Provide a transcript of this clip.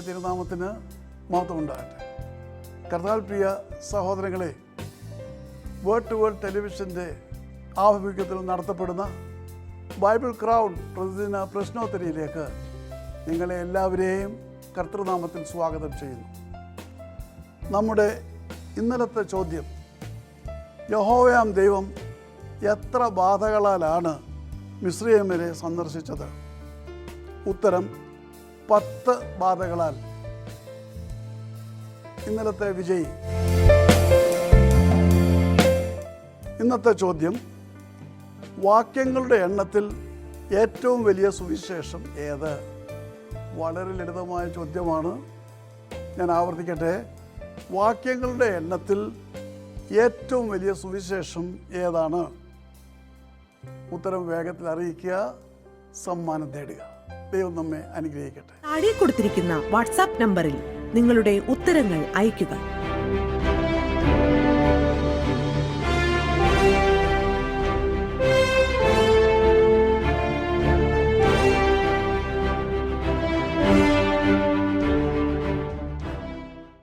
തിരുനാമത്തിന് മഹത്വം ഉണ്ടാകട്ടെ. കർത്താവിൽ പ്രിയ സഹോദരങ്ങളെ, വേർഡ് ടു വേൾഡ് ടെലിവിഷൻ്റെ ആഭിമുഖ്യത്തിൽ നടത്തപ്പെടുന്ന ബൈബിൾ ക്രൗഡ് പ്രതിദിന പ്രശ്നോത്തരിയിലേക്ക് നിങ്ങളെ എല്ലാവരെയും കർത്തൃനാമത്തിൽ സ്വാഗതം ചെയ്യുന്നു. നമ്മുടെ ഇന്നലത്തെ ചോദ്യം, യഹോവയാം ദൈവം എത്ര ബാധകളാലാണ് മിസ്രയീമ്യരെ സന്ദർശിച്ചത്? ഉത്തരം 10 ബാധകളാൽ. ഇന്നലത്തെ വിജയി. ഇന്നത്തെ ചോദ്യം, വാക്യങ്ങളുടെ എണ്ണത്തിൽ ഏറ്റവും വലിയ സുവിശേഷം ഏത്? വളരെ ലളിതമായ ചോദ്യമാണ്. ഞാൻ ആവർത്തിക്കട്ടെ. വാക്യങ്ങളുടെ എണ്ണത്തിൽ ഏറ്റവും വലിയ സുവിശേഷം ഏതാണ്? ഉത്തരം വേഗത്തിൽ അറിയിക്കുക, സമ്മാനം നേടുക. ദൈവം നമ്മെ അനുഗ്രഹിക്കട്ടെ. താഴെ കൊടുത്തിരിക്കുന്ന വാട്സാപ്പ് നമ്പറിൽ നിങ്ങളുടെ ഉത്തരങ്ങൾ അയയ്ക്കുക.